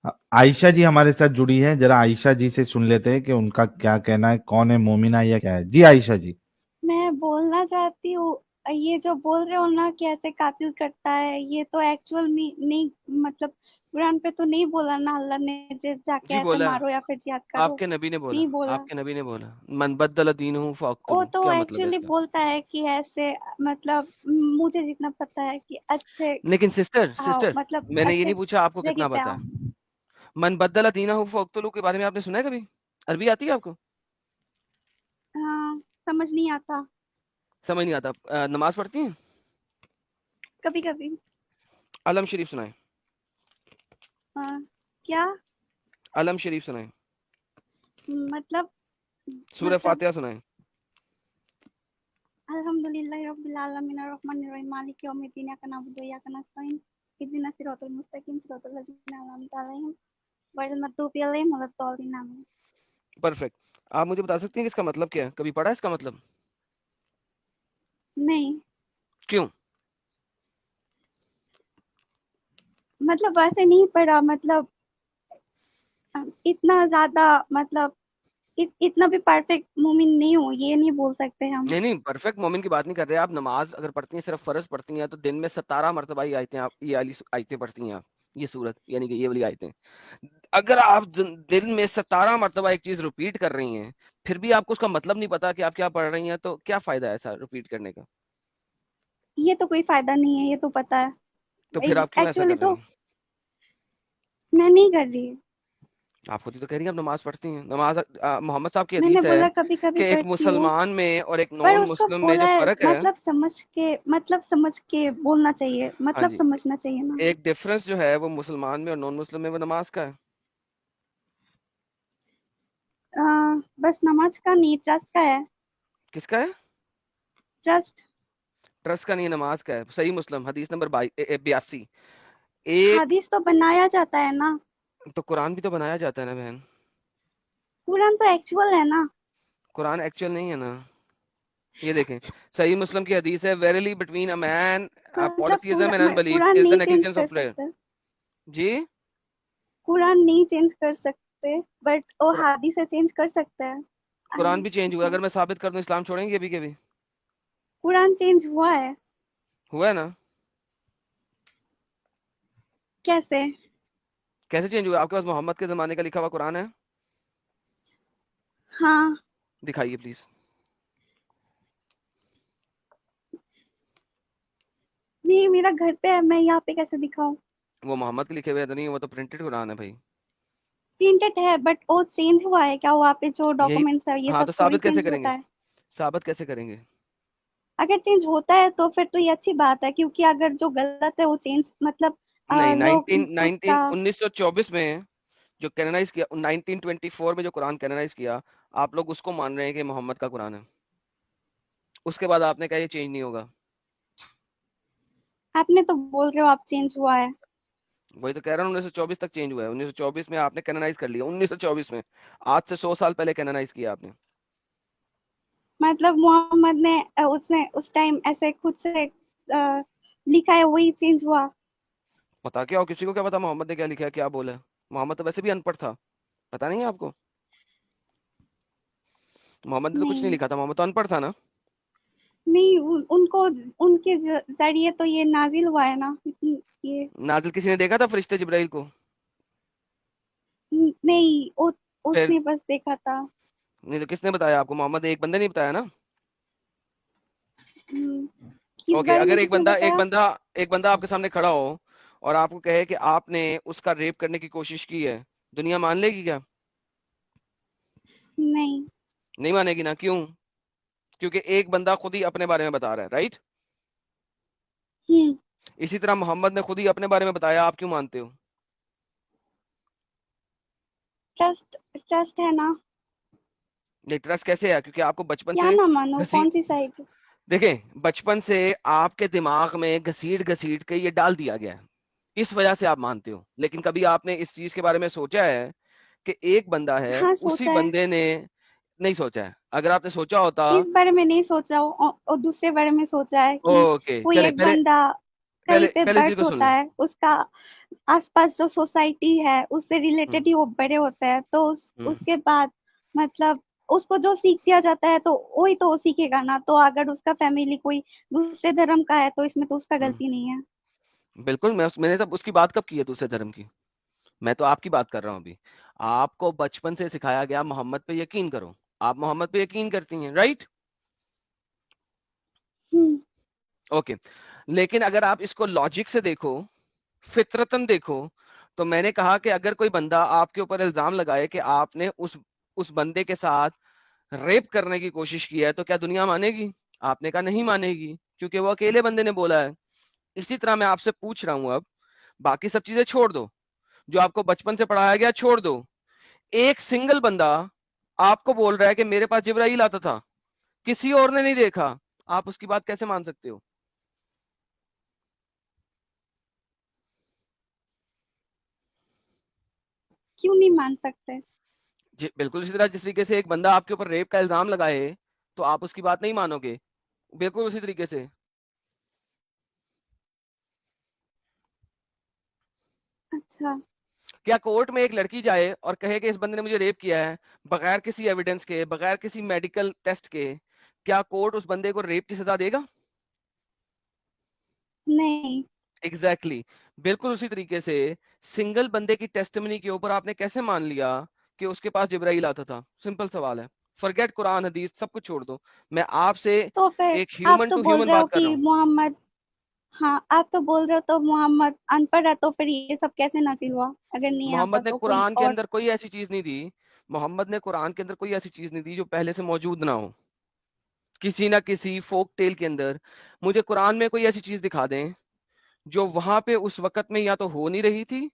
عائشہ جی ہمارے ساتھ جڑی ہے، ذرا عائشہ جی سے سن لیتے ہیں کہ ان کا کیا کہنا ہے، کون ہے مومنہ یا کیا ہے. جی عائشہ جی. میں بولنا چاہتی ہوں، یہ جو بول رہے ہو نا کہ ایسے قاتل کرتا ہے، یہ تو ایکچوئل میں نہیں، مطلب قرآن پہ تو نہیں بولا نا اللہ نے جا کے جی ایسے بولا، مارو یا پھر جہاد آپ کرو، کے نبی نے بولا، نہیں بولا. آپ کے نبی نے بولا من بدل دینہ وہ فاقتلوا، تو کیا مطلب ہے ایکچولی اس کا؟ بولتا ہے کہ ایسے، مطلب مجھے جتنا پتا ہے کہ اچھے لیکن سسٹر آؤ، سسٹر مطلب میں نے یہ اچھے نہیں پوچھا آپ کو جگہ کتنا پہ پتا آؤ. ہے. من بدل دینہ فاقتلوا کے بارے میں آپ نے سنا ہے کبھی؟ عربی آتی ہے آپ کو؟ ہاں، سمجھ نہیں آتا سمجھ نہیں آتا. نماز پڑھتی ہیں؟ کبھی کبھی. علم شریف سنائیں. کیا علم شریف سنائیں. مطلب سورہ فاتحہ سنائیں. الحمدللہ رب العالمین الرحمن الرحیم مالک یوم الدین ایاک نعبد و ایاک نستعین اهدنا الصراط المستقیم صراط الذین انعمت علیہم غیر المغضوب علیہم ولا الضالین آمین. پرفیکٹ. آپ مجھے بتا سکتے ہیں کہ اس کا مطلب کیا ہے؟ کبھی پڑھا ہے اس کا مطلب؟ نہیں، کیوں؟ مطلب ویسے نہیں پڑھا، مطلب اتنا زیادہ، مطلب اتنا بھی پرفیکٹ مومن نہیں ہوں، یہ نہیں بول سکتے ہم. نہیں نہیں، پرفیکٹ مومن کی بات نہیں کر رہے. آپ نماز اگر پڑھتی ہیں، صرف فرض پڑھتی ہیں، تو دن میں 17 مرتبہ یہ آیتیں، آپ یہ والی آیتیں پڑھتی ہیں. آپ یہ سورت یعنی کہ یہ والی آیتیں، اگر آپ دن میں 17 مرتبہ ایک چیز ریپیٹ کر رہی ہیں، پھر بھی آپ کو اس کا مطلب نہیں پتا کہ آپ کیا پڑھ رہی ہیں، تو کیا فائدہ ہے ایسا ریپیٹ کرنے کا؟ یہ تو کوئی فائدہ نہیں ہے، یہ تو پتا تو ہے. پھر آپ کیوں ایسا ایکچولی کر رہی تو ہیں؟ میں نہیں کر رہی. آپ خود ہی تو کہہ رہی ہیں آپ نماز پڑھتی ہیں. نماز محمد صاحب کی میں نے حدیث ہے بولا کبھی کبھی کہ ایک پڑھتی ہوں، مسلمان میں اور ایک پر نان اس کو مسلم میں جو بولا ہے فرق ہے. مطلب سمجھ کے بولنا چاہیے، ہاں مطلب جی، سمجھنا چاہیے نا. ایک ڈفرنس جو ہے وہ مسلمان میں اور نان مسلم میں وہ نماز کا ہے. بس نماز کا نہیں، ٹرسٹ کا ہے. کس کا ہے؟ ٹرسٹ. ٹرسٹ کا نہیں ہے، نماز کا ہے. صحیح مسلم حدیث نمبر 82. ایک حدیث تو بنایا جاتا ہے نا. تو قرآن بھی تو بنایا جاتا ہے نا بہن. قرآن تو ایکچوئل ہے نا. قرآن ایکچوئل نہیں ہے نا. یہ دیکھیں، صحیح مسلم کی حدیث ہے، ویریلی بٹوین اے مین مطلب polytheism and unbelief Quran is the نہیں چینج negligence کر of prayer. سکتے، جی قرآن نہیں چینج کر سکتے، بٹ وہ حدیث سے چینج کر سکتے ہیں. قرآن بھی چینج ہوا ہے. اگر میں ثابت کر دوں اسلام چھوڑیں گے ابھی کبھی؟ قرآن چینج ہوا ہے. ہوا ہے نا. کیسے؟ کیسے چینج ہوا؟ آپ کے پاس محمد کے زمانے کا لکھا ہوا قرآن ہے؟ ہاں. دکھائیے پلیز. نہیں، میرا گھر پہ ہے، میں یہاں پہ کیسے دکھاؤں؟ وہ محمد کے لکھے ہوئے تو نہیں، وہ تو پرنٹڈ قرآن ہے بھائی. پرنٹڈ ہے، بٹ وہ چینج ہوا ہے کیا؟ وہاں پہ جو یہی. ڈاکومنٹس ہے یہ ہاں سب تو تھوڑی ثابت کیسے چینج کریں گے؟ ہوتا ہے. ثابت کیسے کریں گے؟ اگر چینج ہوتا ہے تو پھر تو یہ اچھی بات ہے، کیونکہ اگر جو غلط ہے وہ چینج، مطلب نہیں، لوگ اس کا 1924 میں جو کینونائز کیا، 1924 میں جو قرآن کینونائز کیا، آپ لوگ اس کو مان رہے ہیں کہ محمد کا قرآن ہے. اس کے بعد آپ نے کہا یہ چینج نہیں ہوگا. آپ نے تو بول رہے ہو آپ چینج ہوا ہے. وہی تو کہہ رہا ہوں، 1924 تک چینج ہوا ہے. 1924 میں آپ نے کینونائز کر لیا. 1924 میں، آج سے 100 سال پہلے کینونائز کیا آپ نے. مطلب محمد نے اس ٹائم ایسے خود سے لکھا ہے، وہی چینج ہوا. پتا کیا ہو، کسی کو کیا پتا محمد نے کیا لکھا ہے، کیا بولا ہے؟ محمد تو ویسے بھی ان پڑھ تھا. پتا نہیں ہے آپ کو؟ محمد نے تو کچھ نہیں نہیں لکھا تھا، محمد تو ان پڑھ تھا نا. نہیں، ان کو ان کے ذریعے تو یہ نازل ہوا ہے نا. یہ نازل کسی نے دیکھا تھا فرشتے جبرائیل کو؟ نہیں، اس پھر نے بس دیکھا تھا. نہیں تو کس نے بتایا آپ کو؟ محمد ایک بندے نے بتایا نا. اس اوکے، بارے اگر میں ایک کس نے بندہ ایک بتایا؟ بندہ ایک بندہ آپ کے سامنے کھڑا ہو اور آپ کو کہے کہ آپ نے اس کا ریپ کرنے کی کوشش کی ہے، دنیا مان لے گی کیا؟ نہیں. نہیں مانے گی نا. کیوں؟ کیونکہ ایک بندہ خود ہی اپنے بارے میں بتا رہا ہے، رائٹ؟ اسی طرح محمد نے خود ہی اپنے بارے میں بتایا، آپ کیوں مانتے ہو؟ ٹرسٹ ہے نا. یہ ٹرسٹ کیسے ہے؟ کیونکہ آپ کو بچپن کیا سے نہ مانو، گھسی کون سی سائڈ؟ دیکھیں، بچپن سے آپ کے دماغ میں گھسیٹ گھسیٹ کے یہ ڈال دیا گیا ہے، اس وجہ سے آپ مانتے ہو. لیکن کبھی آپ نے اس چیز کے بارے میں سوچا ہے کہ ایک بندہ ہے، ہاں اسی سوچا ہے. بندے نے نہیں سوچا ہے؟ اگر آپ نے سوچا ہوتا. اس بارے میں نہیں سوچا، اور دوسرے بارے میں سوچا ہے کہ اوکے کوئی چلے ایک پہلے بندہ کہیں پہ پہلے اسی برتھ کو سن ہوتا لیں. ہے اس کا آس پاس جو سوسائٹی ہے اس سے ریلیٹڈ ہی وہ بڑے ہوتے ہیں، تو اس کے بعد مطلب اس کو جو سیکھ دیا جاتا ہے تو وہی تو وہ سیکھے گا نا. تو اگر اس کا فیملی کوئی دوسرے دھرم کا ہے تو اس میں تو اس کا غلطی نہیں ہے. بالکل. میں نے تب اس کی بات کب کی ہے دوسرے دھرم کی؟ میں تو آپ کی بات کر رہا ہوں ابھی. آپ کو بچپن سے سکھایا گیا محمد پہ یقین کرو، آپ محمد پہ یقین کرتی ہیں، رائٹ؟ اوکے. لیکن اگر آپ اس کو لاجک سے دیکھو، فطرتن دیکھو، تو میں نے کہا کہ اگر کوئی بندہ آپ کے اوپر الزام لگائے کہ آپ نے اس بندے کے ساتھ ریپ کرنے کی کوشش کی ہے، تو کیا دنیا مانے گی؟ آپ نے کہا نہیں مانے گی، کیونکہ وہ اکیلے بندے نے بولا ہے. اسی طرح میں آپ سے پوچھ رہا ہوں، اب باقی سب چیزیں چھوڑ دو، جو آپ کو بچپن سے پڑھایا گیا چھوڑ دو. ایک سنگل بندہ آپ کو بول رہا ہے کہ میرے پاس جبرائیل آتا تھا، کسی اور نے نہیں دیکھا، آپ اس کی بات کیسے مان سکتے ہو؟ کیوں نہیں مان سکتے؟ جی بالکل اسی طرح جس طریقے سے ایک بندہ آپ کے اوپر ریپ کا الزام لگائے تو آپ اس کی بات نہیں مانو گے، بالکل اسی طریقے سے. اچھا. کیا کورٹ میں ایک لڑکی جائے اور کہے کہ اس بندے نے مجھے ریپ کیا ہے، بغیر کسی ایویڈنس کے، بغیر کسی میڈیکل ٹیسٹ کے، کیا کورٹ اس بندے کو ریپ کی سزا دے گا؟ نہیں. ایگزیکٹلی. بالکل اسی طریقے سے سنگل بندے کی ٹیسٹمنی کے اوپر آپ نے کیسے مان لیا کہ اس کے پاس جبرائیل آتا تھا؟ سمپل سوال ہے. فرگیٹ قرآن حدیث، سب کچھ چھوڑ دو، میں آپ سے تو پھر ایک آپ ہیومن تو ٹو بول ہیومن رہے ہو بات کر کہ رہا ہوں. محمد، ہاں آپ تو بول رہے ہو تو محمد ان پڑھ ہے، تو پھر یہ سب کیسے نازل ہوا؟ اگر نہیں آتا محمد نے تو کوئی قرآن کے اور. اندر کوئی ایسی چیز نہیں دی، محمد نے قرآن کے اندر کوئی ایسی چیز نہیں دی جو پہلے سے موجود نہ ہو. کسی نہ کسی فوک ٹیل کے اندر مجھے قرآن میں کوئی ایسی چیز دکھا دیں جو وہاں پہ اس وقت میں یا تو ہو نہیں رہی تھی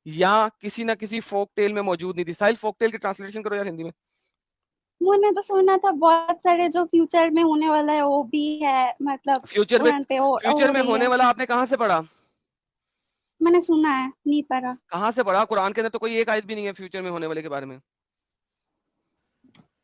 یا کسی نہ کسی فوک ٹیل میں موجود نہیں تھی. ساحل فوک ٹیل کی ٹرانسلیشن کرو یار ہندی میں. میں نے تو سنا تھا بہت سارے جو فیوچر میں ہونے والا ہے وہ بھی ہے، مطلب فیوچر میں قرآن پہ ہو میں رہی ہے. ہونے والا آپ نے کہاں سے پڑھا؟ میں نے سنا ہے، نہیں پڑھا. کہاں سے پڑھا؟ قرآن کے اندر تو کوئی ایک آیت بھی نہیں ہے فیوچر میں ہونے والے کے بارے میں.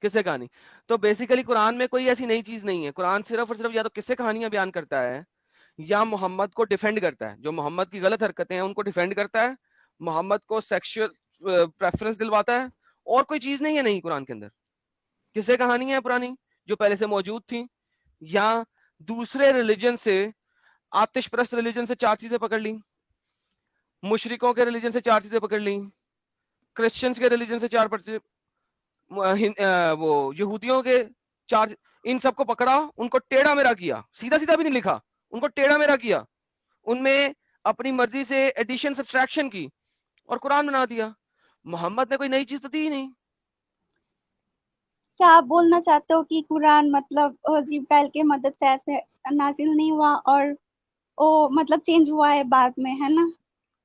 کسے کہانی؟ تو بیسیکلی قرآن میں کوئی ایسی نئی چیز نہیں ہے. قرآن صرف اور صرف یا تو کسے کہانیاں بیان کرتا ہے یا محمد کو ڈیفینڈ کرتا ہے. جو محمد کی غلط حرکتیں ہیں ان کو ڈیفینڈ کرتا ہے، محمد کو سیکشل پریفرنس دلواتا ہے، اور کوئی چیز نہیں ہے. نہیں، قرآن کے اندر کسے کہانیاں ہیں پرانی جو پہلے سے موجود تھیں، یا دوسرے ریلیجن سے، آتش پرست ریلیجن سے چار چیزیں پکڑ لیں، مشرکوں کے ریلیجن سے چار چیزیں پکڑ لیں، کرسچنز کے ریلیجن سے چار وہ یہودیوں کے چار، ان سب کو پکڑا، ان کو ٹیڑھا میرا کیا، سیدھا سیدھا بھی نہیں لکھا، ان کو ٹیڑھا میرا کیا، ان میں اپنی مرضی سے ایڈیشن سبٹریکشن کی اور قرآن بنا دیا. محمد نے کوئی نئی چیز تو دی ہی نہیں. کیا آپ بولنا چاہتے ہو کہ قرآن مطلب جبرائیل کے مدد سے ایسے نازل نہیں ہوا اور وہ مطلب چینج ہوا ہے بعد میں، ہے نا؟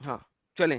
ہاں چلیں،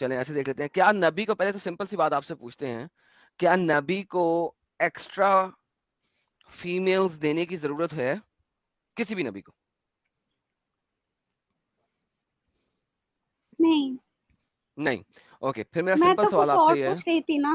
چلیں ایسے دیکھ لیتے ہیں. کیا نبی کو، پہلے تو سمپل سی بات آپ سے پوچھتے ہیں، کیا نبی کو ایکسٹرا فیمیلز دینے کی ضرورت ہے؟ کسی بھی نبی کو؟ نہیں. نہیں. اوکے، پھر میرا میں سمپل تو سوال کچھ آپ اور سے یہ ہے. پوچھ رہی تھی نا.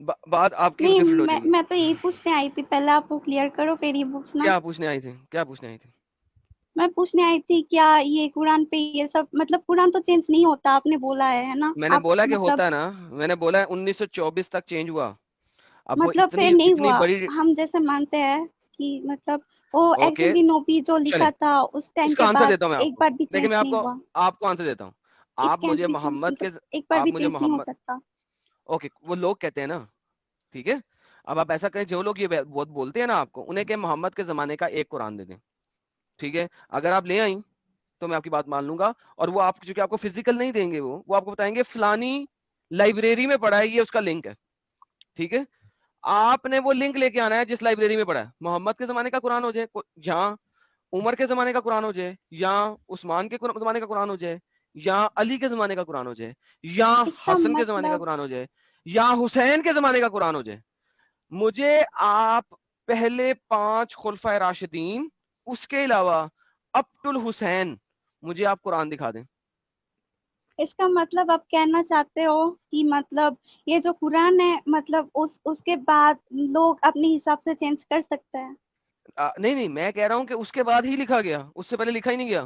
بات آپ کی نہیں، ڈفرنٹ ہو جائے گی. میں تو یہی پوچھنے آئی تھی، پہلے آپ وہ کلیئر کرو پھر یہ پوچھنا. کیا پوچھنے آئی تھی؟ کیا پوچھنے آئی تھی؟ میں پوچھنے آئی تھی کیا یہ قرآن پہ یہ سب مطلب قرآن تو چینج نہیں ہوتا، آپ نے بولا ہے نا؟ میں نے آپ بولا کہ مطلب ہوتا ہے نا، میں نے بولا ہے 1924 تک چینج ہوا. اب وہ مطلب اتنی پھر نہیں اتنی ہوا. بڑی. ہم جیسے مانتے ہیں کہ مطلب وہ اوکے ایکسوسی نوبی جو چلیں، لکھا تھا اس ٹائم اس کا کے آنسر بعد دیتا ہوں میں آپ ایک کو. بار بھی دیکھیں چینج میں نہیں ہوا. آپ کو آنسر دیتا ہوں. اٹ آپ کینٹ مجھے بی چینج، محمد مطلب کے، ایک بار آپ بھی مجھے چینج نہیں ہو محمد، سکتا. اوکے وہ لوگ کہتے ہیں نا، ٹھیک ہے، اب آپ ایسا کریں، جو لوگ یہ بہت بولتے ہیں نا آپ کو، انہیں کہ محمد کے زمانے کا ایک قرآن دے دیں، ٹھیک ہے، اگر آپ لے آئیں تو میں آپ کی بات مان لوں گا. اور وہ آپ چونکہ آپ کو فزیکل نہیں دیں گے، وہ آپ کو بتائیں گے فلانی لائبریری میں پڑھا ہے، یہ اس کا لنک ہے، ٹھیک ہے. آپ نے وہ لنک لے کے آنا ہے جس لائبریری میں پڑھا ہے. محمد کے زمانے کا قرآن ہو جائے, جہاں عمر کے زمانے کا قرآن ہو جائے, یا عثمان کے زمانے کا قرآن ہو جائے, یا علی کے زمانے کا قرآن ہو جائے, یا اس کا حسن کے زمانے کا مطلب قرآن ہو جائے, یا حسین کے زمانے کا قرآن ہو جائے, مجھے آپ پہلے 5 خلفائے راشدین, اس کے علاوہ اپ ٹو الحسین مجھے آپ قرآن دکھا دیں. اس کا مطلب آپ کہنا چاہتے ہو کہ مطلب یہ جو قرآن ہے مطلب اس کے بعد لوگ اپنے حساب سے چینج کر سکتے ہیں؟ نہیں, میں کہہ رہا ہوں کہ اس کے بعد ہی لکھا گیا, اس سے پہلے لکھا ہی نہیں گیا.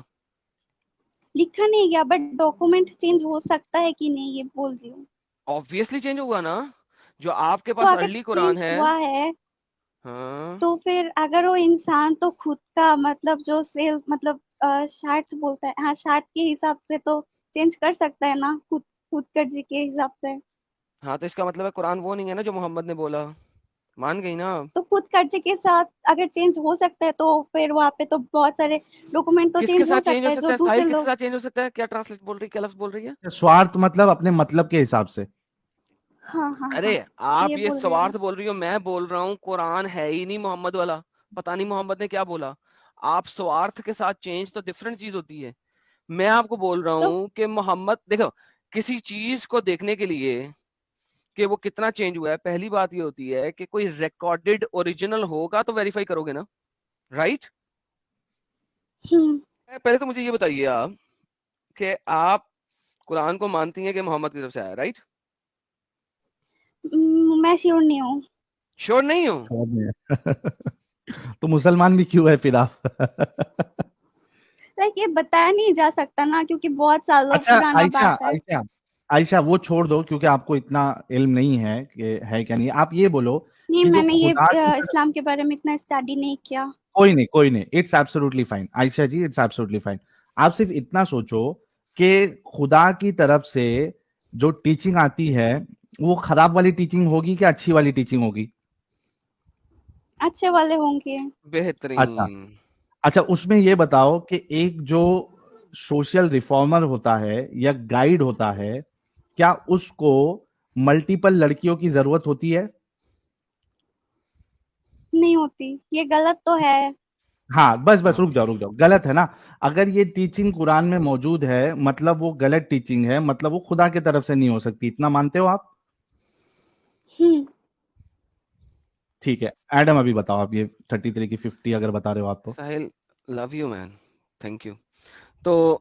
لکھا نہیں گیا بٹ ڈاکومنٹ چینج ہو سکتا ہے کہ نہیں، یہ بول رہی ہوں. آبویسلی چینج ہوگا نا, جو آپ کے تو پاس اگر ارلی قرآن چینج ہے. ہوا ہے ہاں, تو پھر اگر وہ انسان تو خود کا مطلب جو سیل مطلب شارٹ بولتا ہے، ہاں شارٹ کے حساب سے تو چینج کر سکتا ہے نا، خود کرجی کے حساب سے. ہاں, تو اس کا مطلب ہے قرآن وہ نہیں ہے نا جو محمد نے بولا. مان گئی نا. تو خود کرجی کے ساتھ اگر چینج ہو سکتا ہے تو پھر وہاں پہ تو بہت سارے ڈاکومنٹ تو کس کے چینج ہو ساتھ چینج سکتا ہو ہے جو سکتا ہے دوسرے ساحل, کس کے لوگ. ساتھ چینج ہو سکتا ہے؟ کیا ٹرانسلیٹ بول رہی, کیا لفظ بول رہی ہے؟ سوارتھ مطلب اپنے مطلب کے حساب سے. ہاں ہاں ارے ہاں آپ یہ بول رہی ہوں. سوارتھ بول رہی ہو, میں بول رہا ہوں قرآن ہے ہی نہیں محمد والا, پتہ نہیں محمد نے کیا بولا. آپ سوارتھ کے ساتھ چینج تو ڈفرنٹ چیز ہوتی ہے. میں آپ کو بول رہا تو ہوں کہ محمد, دیکھو کسی چیز کو دیکھنے کے لیے کہ وہ کتنا چینج ہوا ہے, پہلی بات یہ ہوتی ہے کہ کوئی ریکارڈڈ اوریجنل ہوگا تو ویریفائی کرو گے نا, رائٹ؟ پہلے تو مجھے یہ بتائیے آپ کہ آپ قرآن کو مانتی ہیں کہ محمد کی طرف سے آیا, رائٹ؟ میں شیور نہیں ہوں. شور نہیں ہوں. تو مسلمان بھی کیوں ہے پھر آپ؟ لائک یہ بتایا نہیں جا سکتا نا کیونکہ بہت سالوں اچھا پرانا بات ہے. عائشہ وہ چھوڑ دو کیونکہ آپ کو اتنا علم نہیں ہے کہ ہے کیا نہیں. آپ یہ بولو نہیں کہ میں جو نے خدا یہ کی طرف, اسلام کے بارے میں اتنا اسٹڈی نہیں کیا. کوئی نہیں, it's absolutely fine Ayesha ji, it's absolutely fine. آپ صرف اتنا سوچو کہ خدا کی طرف سے جو ٹیچنگ آتی ہے وہ خراب والی ٹیچنگ ہوگی کہ اچھی والی ٹیچنگ ہوگی؟ اچھے والے ہوں گے. بہترین. اچھا اس میں یہ بتاؤ کہ ایک جو سوشل ریفارمر ہوتا ہے یا گائیڈ ہوتا ہے, کیا اس کو ملٹیپل لڑکیوں کی ضرورت ہوتی ہے؟ نہیں ہوتی. یہ غلط تو ہے. ہاں بس رک جاؤ, غلط ہے نا. اگر یہ ٹیچنگ قرآن میں موجود ہے مطلب وہ غلط ٹیچنگ ہے, مطلب وہ خدا کی طرف سے نہیں ہو سکتی. اتنا مانتے ہو آپ؟ ٹھیک ہے ایڈم, ابھی بتاؤ آپ یہ 33 کی 50 اگر بتا رہے ہو آپ تو. Sahil love you man, thank you. تو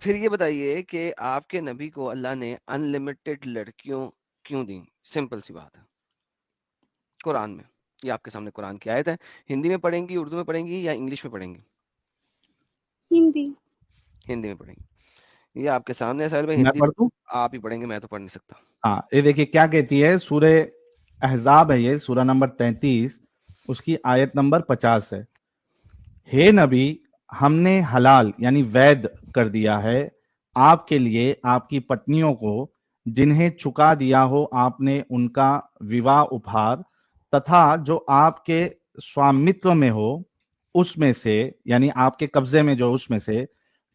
پھر یہ بتائیے کہ آپ کے نبی کو اللہ نے ان لمیٹڈ لڑکیوں کیوں دیں؟ سمپل سی بات ہے. قرآن میں, یہ آپ کے سامنے قرآن کی آیت ہے. ہندی میں پڑھیں گی, اردو میں پڑھیں گی, یا انگلش میں پڑھیں گی؟ ہندی میں پڑھیں گی. یہ آپ کے سامنے ہے ساحل بھائی, میں ہندی پڑھ دوں؟ آپ ہی پڑھیں گے, میں تو پڑھ نہیں سکتا. ہاں یہ دیکھیے کیا کہتی ہے, سورہ احزاب ہے, یہ سورہ نمبر 33, اس کی آیت نمبر 50 ہے. ہے نبی, ہم نے حلال یعنی وید کر دیا ہے آپ کے لیے آپ کی پتنیوں کو جنہیں چکا دیا ہو آپ نے ان کا وواہ اپہار, تتھا جو آپ کے سوامتو میں ہو اس میں سے, یعنی آپ کے قبضے میں جو اس میں سے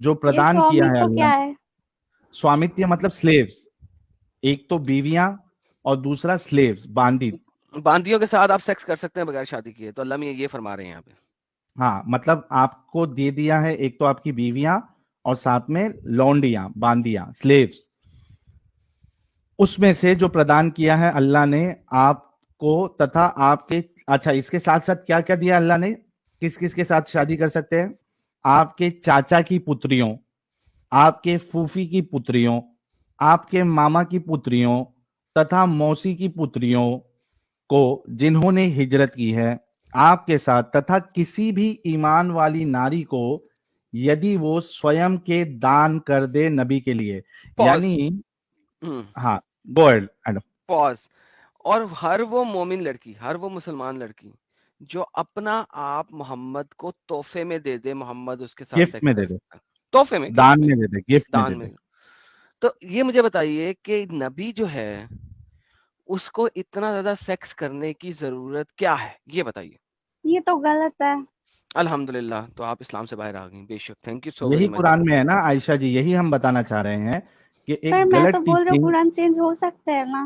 جو یہ پردان کیا ہے سوامیتو اللہ. کیا ہے؟ سوامتیہ مطلب سلیوز, ایک تو بیویاں اور دوسرا سلیوز, باندی. باندیوں کے ساتھ آپ سیکس کر سکتے ہیں بغیر شادی کیے, تو اللہ میں یہ فرما رہے ہیں یہاں پہ. ہاں مطلب آپ کو دے دیا ہے ایک تو آپ کی بیویاں اور ساتھ میں لونڈیاں, باندیاں, سلیوز. اس میں سے جو پردان کیا ہے اللہ نے آپ کو, تتھا آپ کے, اچھا اس کے ساتھ ساتھ کیا کیا دیا اللہ نے, کس کس کے ساتھ شادی کر سکتے ہیں؟ آپ کے چاچا کی پتریوں, آپ کے پھوفی کی پتریوں, آپ کے ماما کی پتریوں تتھا موسی کی پتریوں کو جنہوں نے ہجرت کی ہے آپ کے ساتھ, تتھا کسی بھی ایمان والی ناری کو یدی وہ سویم کے دان کر دے نبی کے لیے. پاز, یعنی ہاں گو اہیڈ ایڈم. پاز. اور ہر وہ مومن لڑکی, ہر وہ مسلمان لڑکی جو اپنا آپ محمد کو تحفے میں دے دے, محمد اس کے ساتھ گفٹ سیکس میں کر دے دے, سکتا ہے. تحفے میں, دان میں دے دے, گفٹ میں دے دان دے. میں. تو یہ مجھے بتائیے کہ نبی جو ہے اس کو اتنا زیادہ سیکس کرنے کی ضرورت کیا ہے, یہ بتائیے. یہ تو غلط ہے. الحمدللہ, تو آپ اسلام سے باہر آ گئیں, بے شک. تھینک یو سو ویری یہی مچ. قرآن میں ہے نا عائشہ جی, یہی ہم بتانا چاہ رہے ہیں کہ پر ایک میں تو غلط بول رہا ہوں ٹیچنگ. قرآن چینج ہو سکتا ہے نا.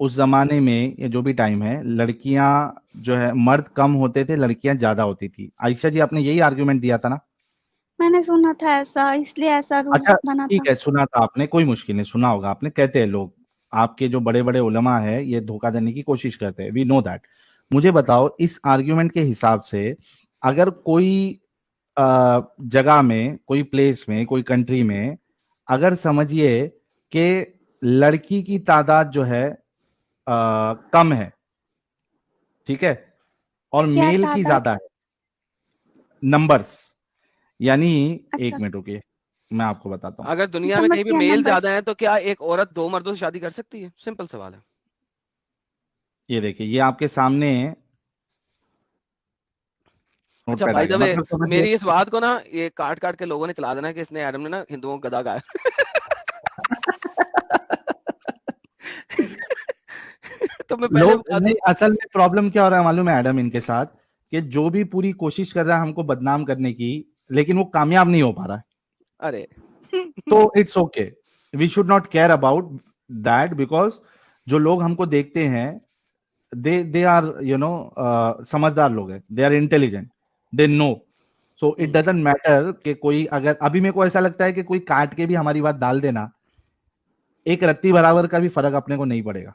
اس زمانے میں یہ جو بھی ٹائم ہے لڑکیاں جو ہے مرد کم ہوتے تھے لڑکیاں زیادہ ہوتی تھی. عائشہ جی آپ نے یہی آرگیومنٹ دیا تھا نا؟ میں نے سنا تھا ایسا، اس لیے ایسا رول اچھا بنا تھا. ٹھیک ہے, سنا تھا آپ نے, کوئی مشکل نہیں, سنا ہوگا آپ نے. کہتے ہیں لوگ, آپ کے جو بڑے بڑے علماء ہیں یہ دھوکہ دینے کی کوشش کرتے ہیں, وی نو دیٹ. مجھے بتاؤ اس آرگیومنٹ کے حساب سے اگر کوئی جگہ میں, کوئی پلیس میں, کوئی کنٹری میں اگر سمجھیے کہ لڑکی کی تعداد جو ہے کم ہے, ٹھیک ہے, اور کیا میل کی تعداد؟ زیادہ ہے, نمبرز, یعنی اچھا. ایک منٹ رکیے میں آپ کو بتاتا ہوں. اگر دنیا میں سمجھ کہیں بھی گیا میل numbers. زیادہ ہیں تو کیا ایک عورت 2 مردوں سے شادی کر سکتی ہے؟ سمپل سوال ہے. یہ دیکھیے یہ آپ کے سامنے نوٹ اچھا پیڈ آ بائی دا گیا, وے مطلب سمجھیے میری اس بات کو نا یہ کاٹ کاٹ کے لوگوں نے چلا دینا کہ اس نے ایڈم نے نا ہندوؤں کو گدھا کہا تو میں پہلے لوگ بتا دوں نہیں, اصل میں پرابلم کیا ہو رہا ہے معلوم ہے ایڈم ان کے ساتھ, کہ جو بھی پوری کوشش کر رہا ہے ہم کو بدنام کرنے کی لیکن وہ کامیاب نہیں ہو پا رہا ہے. ارے تو it's okay, we should not care about that, because جو لوگ ہم کو دیکھتے ہیں they are سمجھدار لوگ ہیں, they are intelligent, they know, so it doesn't matter کہ کوئی اگر ابھی میرے کو ایسا لگتا ہے کہ کوئی کاٹ کے بھی ہماری بات ڈال دینا ایک رتی برابر کا بھی فرق اپنے کو نہیں پڑے گا.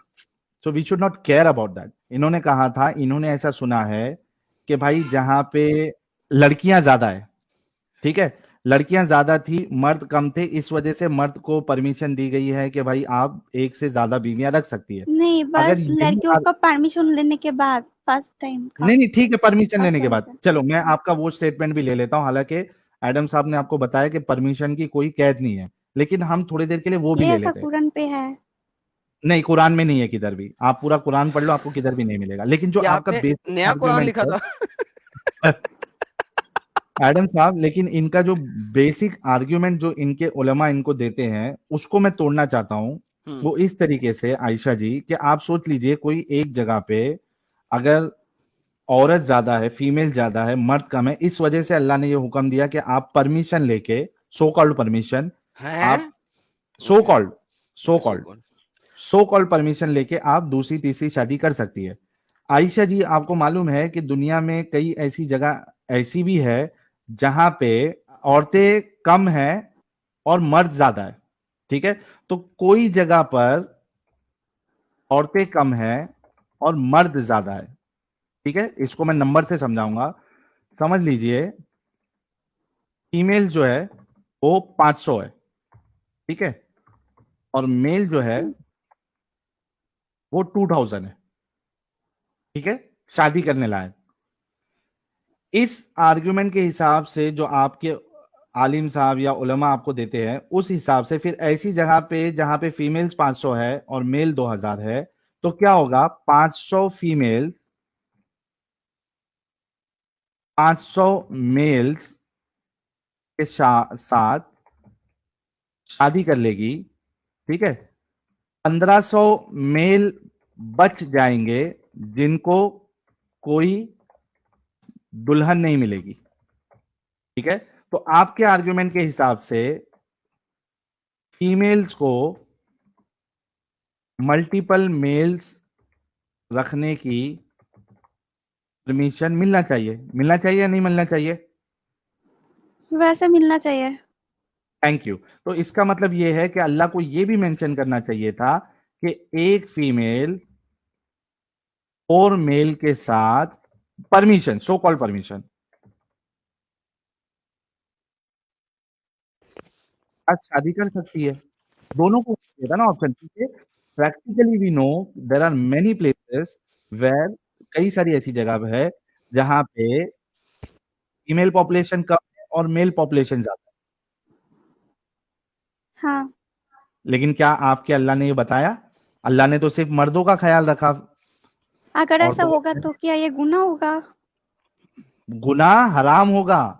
so we should not care about that. انہوں نے کہا تھا, انہوں نے ایسا سنا ہے کہ بھائی جہاں پہ لڑکیاں زیادہ ہے, ٹھیک ہے, لڑکیاں زیادہ تھی مرد کم تھے, اس وجہ سے مرد کو پرمیشن دی گئی ہے کہ بھائی آپ ایک سے زیادہ بیویاں رکھ سکتی ہے. نہیں, اگر بس یہی لڑکیوں کا پرمیشن لینے کے بعد فرسٹ ٹائم کا. نہیں ٹھیک ہے, پرمیشن لینے کے بعد First time چلو میں آپ کا وہ اسٹیٹمنٹ بھی لے لیتا ہوں, حالانکہ ایڈم صاحب نے آپ کو بتایا کہ پرمیشن کی کوئی قید نہیں ہے, لیکن ہم تھوڑی دیر کے لیے وہ بھی یہ لے ایسا لیتے ہیں. قرآن پہ ہے. نہیں قرآن میں نہیں ہے کدھر بھی, آپ پورا قرآن پڑھ لو آپ کو کدھر بھی نہیں ملے گا. لیکن جو کیا آپ آپ کا نے بیسک نیا قرآن لکھا تھا؟ ایڈم صاحب, لیکن ان کا جو بیسک آرگیومنٹ جو ان کے علماء ان کو دیتے ہیں اس کو میں توڑنا چاہتا ہوں. وہ اس طریقے سے عائشہ جی کہ آپ سوچ لیجئے کوئی ایک جگہ پہ اگر عورت زیادہ ہے, فیمیل زیادہ ہے, مرد کم ہے, اس وجہ سے اللہ نے یہ حکم دیا کہ آپ پرمیشن لے کے, سو کالڈ پرمیشن, آپ سو کالڈ پرمیشن لے کے آپ دوسری تیسری شادی کر سکتی ہے. عائشہ جی آپ کو معلوم ہے کہ دنیا میں کئی ایسی جگہ ایسی بھی ہے جہاں پہ عورتیں کم ہیں اور مرد زیادہ ہے, ٹھیک ہے, تو کوئی جگہ پر عورتیں کم ہیں اور مرد زیادہ ہے, ٹھیک ہے, اس کو میں نمبر سے سمجھاؤں گا. سمجھ لیجئے فیمیل جو ہے وہ 500 ہے, ٹھیک ہے, اور میل جو ہے وہ 2000 ہے, ٹھیک ہے, شادی کرنے لائق. اس آرگیومنٹ کے حساب سے جو آپ کے عالم صاحب یا علماء آپ کو دیتے ہیں, اس حساب سے پھر ایسی جگہ پہ جہاں پہ فیمیل 500 ہے اور میل 2000 ہے, تو کیا ہوگا 500 فیمیل 500 میلز کے ساتھ شادی کر لے گی, ٹھیک ہے, 1500 میل بچ جائیں گے جن کو کوئی دلہن نہیں ملے گی, ٹھیک ہے. تو آپ کے آرگیومنٹ کے حساب سے فیمیلز کو ملٹیپل میلز رکھنے کی پرمیشن ملنا چاہیے یا نہیں ملنا چاہیے؟ ویسے ملنا چاہیے. Thank you. تو اس کا مطلب یہ ہے کہ اللہ کو یہ بھی مینشن کرنا چاہیے تھا کہ ایک فیمیل اور میل کے ساتھ پرمیشن, سو کال پرمیشن, شادی کر سکتی ہے. دونوں کو دیتا نا option, practically we know there are many places where, کئی ساری ایسی جگہ ہے جہاں پہ فیمیل پاپولیشن کم ہے اور میل پاپولیشن زیادہ ہے. ہاں. لیکن کیا آپ کے اللہ نے یہ بتایا؟ اللہ نے تو صرف مردوں کا خیال رکھا. اگر ایسا ہوگا تو کیا یہ گناہ ہوگا؟ گناہ حرام ہوگا.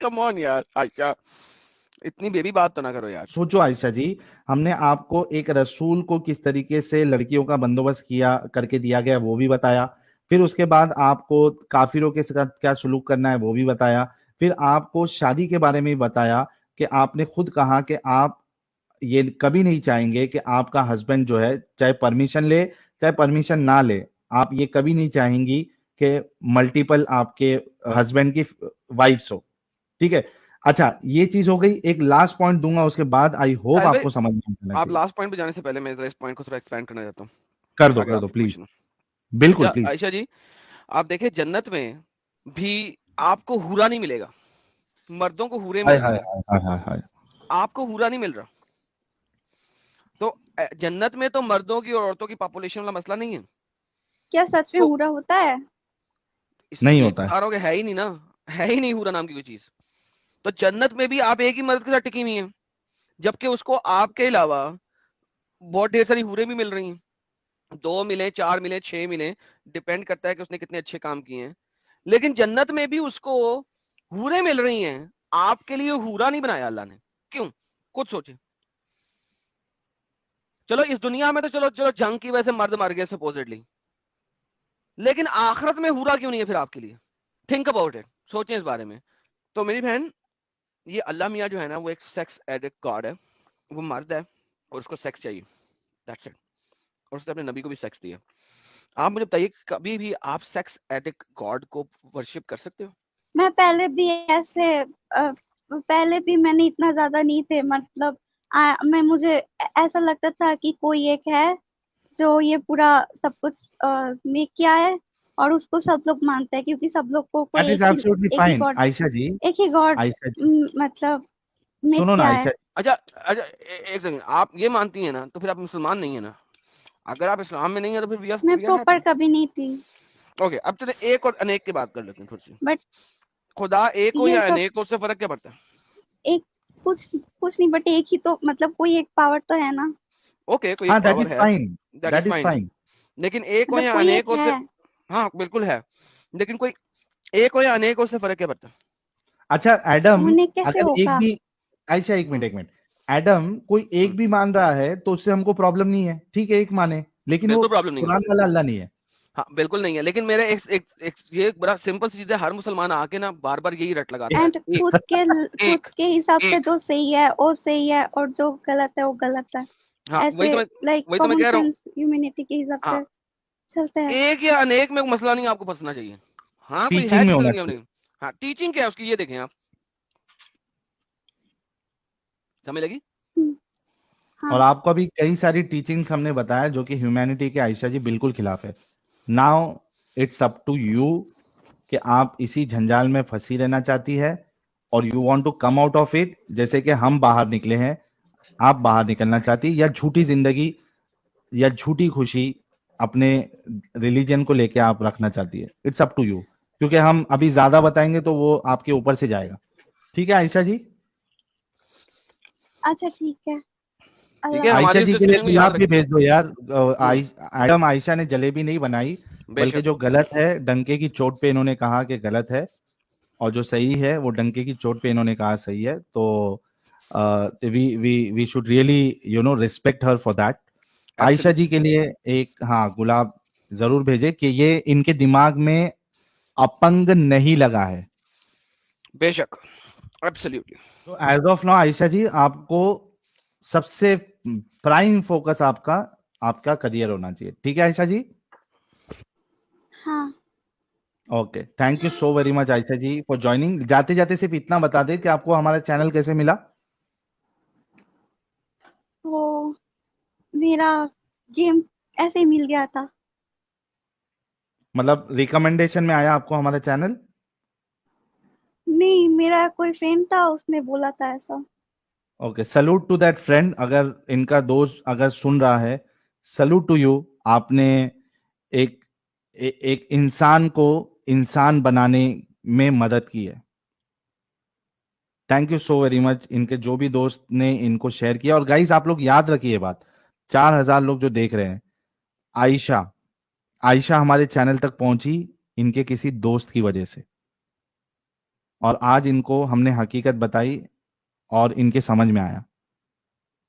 کم آن یار عائشہ, اتنی بیبی بات تو نہ کرو یار. سوچو عائشہ جی, ہم نے آپ کو ایک رسول کو کس طریقے سے لڑکیوں کا بندوبست کیا کر کے دیا گیا وہ بھی بتایا, پھر اس کے بعد آپ کو کافروں کے ساتھ کیا سلوک کرنا ہے وہ بھی بتایا, پھر آپ کو شادی کے بارے میں بھی بتایا کہ آپ نے خود کہا کہ آپ یہ کبھی نہیں چاہیں گے کہ آپ کا ہسبینڈ جو ہے چاہے پرمیشن لے چاہے پرمیشن نہ لے, آپ یہ کبھی نہیں چاہیں گی کہ ملٹیپل آپ کے ہسبینڈ کی وائفس ہو, ٹھیک ہے. اچھا یہ چیز ہو گئی, ایک لاسٹ پوائنٹ دوں گا اس کے بعد, آئی ہوپ آپ کو سمجھ میں آنا آپ چاہیے. لاسٹ پوائنٹ پہ جانے سے پہلے میں اس پوائنٹ کو تھوڑا ایکسپینڈ کرنا چاہتا ہوں. کر دو پلیز, بالکل پلیز. عائشہ جی آپ دیکھیں جنت میں بھی آپ کو حورا نہیں ملے گا, مردوں کو حورے مل رہی ہیں, آپ کو حورا نہیں مل رہا. تو جنت میں تو مردوں کی اور عورتوں کی پاپولیشن والا مسئلہ نہیں ہے. کیا سچ میں حورا ہوتا ہے؟ اس نہیں لیے ہوتا ہے. بتا رہا ہوں کہ ہے ہی نہیں نا, ہے ہی نہیں حورا نام کی کوئی چیز. تو جنت میں بھی آپ ایک ہی مرد کے ساتھ ٹکی ہوئی ہیں, جبکہ اس کو آپ کے علاوہ بہت ڈھیر ساری حوریں بھی مل رہی ہیں. 2 ملیں 4 ملیں 6 ملیں, ڈیپینڈ کرتا ہے کہ اس نے کتنے اچھے کام کیے ہیں. لیکن جنت میں بھی اس کو حوریں مل رہی ہیں, آپ کے لیے حورا نہیں بنایا اللہ نے. کیوں؟ خود سوچیں. چلو اس دنیا میں تو چلو جنگ کی وجہ سے مرد مر گئے سپوزٹلی, لیکن آخرت میں حورا کیوں نہیں ہے پھر آپ کے لیے؟ تھنک اباؤٹ اٹ, سوچیں اس بارے میں. تو میری بہن, یہ اللہ میاں جو ہے نا وہ ایک سیکس ایڈکٹ گاڈ ہے. وہ مرد ہے اور اس کو سیکس چاہیے, دیٹس اٹ. اور اس نے اپنے نبی کو بھی سیکس دیا. آپ مجھے بتائیے کبھی بھی آپ سیکس ایڈکٹ گاڈ کو ورشپ کر سکتے ہو؟ میں پہلے بھی ایسے پہلے بھی میں نے اتنا زیادہ نہیں تھے, مطلب میں مجھے ایسا لگتا تھا کہ کوئی ایک ہے جو یہ پورا سب کچھ میک کیا ہے اور اس کو سب لوگ مانتے ہیں, کیونکہ سب لوگ کو کوئی ایک ہی گاڈ عائشہ جی مطلب میک سنو نا کیا ہے. عائشہ, اچھا ایک سیکنڈ, آپ یہ مانتی ہیں نا تو پھر آپ مسلمان نہیں ہیں نا. اگر آپ اسلام میں نہیں ہیں تو پھر میں پراپر کبھی نہیں تھی. اوکے, اب چلے ایک اور انیک کی بات کر لیتے ہیں تھوڑی سی. بٹ خدا ایک ہو یہ یا سب انیک ہو, اس سے فرق کیا پڑتا ہے؟ ایک کچھ نہیں, بٹ ایک ہی تو, مطلب کوئی ایک پاور تو ہے نا. اوکے, کوئی ہاں ایک دیٹ پاور از ہے, fine, that that is is fine. Fine. لیکن ایک ہو مطلب یا کوئی انیک ایک ہو سے, ہے. ہاں بالکل ہے, لیکن کوئی ایک ہو یا انیک ہو سے فرق کیا پڑتا ہے؟ اچھا ایڈم, انہیں کیسے اگر ایک ہوگا؟ بھی, عائشہ ایک منٹ, ایڈم کوئی ایک بھی مان رہا ہے تو اس سے ہم کو پرابلم نہیں ہے, ٹھیک ہے ایک مانے, لیکن وہ بالکل پرابلم نہیں ہے. قرآن والا اللہ نہیں ہے. ہاں بالکل نہیں ہے, لیکن میرے یہ بڑا سمپل سی چیز ہے, ہر مسلمان آ کے نا بار بار یہی رٹ لگاتا اینڈ ہے, خود کے حساب سے جو صحیح ہے وہ صحیح ہے اور جو غلط ہے وہ غلط ہے. ہاں ایسے لائک وہی تو میں کامن کہہ رہا ہوں. سینس ہیومینٹی کے حساب ہاں, سے چلتے ہیں. ایک یا انیک میں مسئلہ نہیں آپ کو پھنسنا چاہیے. ہاں کوئی ہے ٹیچنگ میں جو ہونا دنیا میں چاہیے. نہیں. ہاں ٹیچنگ کیا ہے اس کی, یہ دیکھیں آپ, سمجھ لگی؟ ہاں اور آپ کو بھی کئی ساری ٹیچنگز ہم نے بتایا جو کہ ہیومینٹی کے عائشہ جی بالکل خلاف ہے. Now it's up to you کہ آپ اسی جھنجال میں پھنسی رہنا چاہتی ہے اور you want to come out of it, جیسے کہ ہم باہر نکلے ہیں, آپ باہر نکلنا چاہتی, یا جھوٹی زندگی یا جھوٹی خوشی اپنے ریلیجن کو لے کے آپ رکھنا چاہتی ہے. اٹس اپ ٹو یو, کیونکہ ہم ابھی زیادہ بتائیں گے تو وہ آپ کے اوپر سے جائے گا. ٹھیک ہے عائشہ جی؟ اچھا ٹھیک ہے. ٹھیک ہے, عائشہ ہماری اس جی کے لیے ڈسکشن کو یاد گلاب بھی رکھیں. بھیج دو یار. ایڈم عائشہ نے جلیبی نہیں بنائی, بے بلکہ شک, جو غلط ہے ڈنکے کی چوٹ پہ انہوں نے کہا کہ غلط ہے, اور جو صحیح ہے وہ ڈنکے کی چوٹ پہ انہوں نے کہا صحیح ہے. تو we should really respect her for that. Ayesha ji کے لیے ایک ہاں گلاب ضرور بھیجے کہ یہ ان کے دماغ میں اپنگ نہیں لگا ہے. بے شک, ایبسلیوٹلی. تو ایز آف ناؤ عائشہ جی آپ کو سب سے پرائم فوکس آپ کا کریئر ہونا چاہیے. ٹھیک ہے عائشہ جی؟ ہاں okay, thank you so very much Aisha ji for joining. جاتے جاتے صرف اتنا بتا دیں کہ آپ کو ہمارا چینل کیسے ملا. وہ میرا گیم ایسے ہی مل گیا تھا. مطلب ریکمنڈیشن میں آیا آپ کو ہمارا چینل؟ نہیں, میرا کوئی فرینڈ تھا, اس نے بولا تھا ایسا. Okay, salute to that friend. اگر ان کا دوست اگر سن رہا ہے, سلوٹ ٹو یو. آپ نے ایک انسان کو انسان بنانے میں مدد کی ہے. Thank you so very much. ان کے جو بھی دوست نے ان کو شیئر کیا. اور گائز آپ لوگ یاد رکھیے بات, 4000 لوگ جو دیکھ رہے ہیں, عائشہ ہمارے چینل تک پہنچی ان کے کسی دوست کی وجہ سے, اور آج ان کو ہم نے حقیقت بتائی اور ان کے سمجھ میں آیا.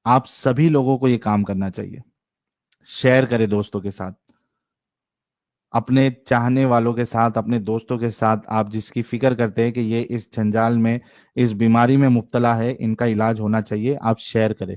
آپ سبھی لوگوں کو یہ کام کرنا چاہیے. شیئر کرے دوستوں کے ساتھ, اپنے چاہنے والوں کے ساتھ, اپنے دوستوں کے ساتھ. آپ جس کی فکر کرتے ہیں کہ یہ اس جنجال میں, اس بیماری میں مبتلا ہے, ان کا علاج ہونا چاہیے, آپ شیئر کریں.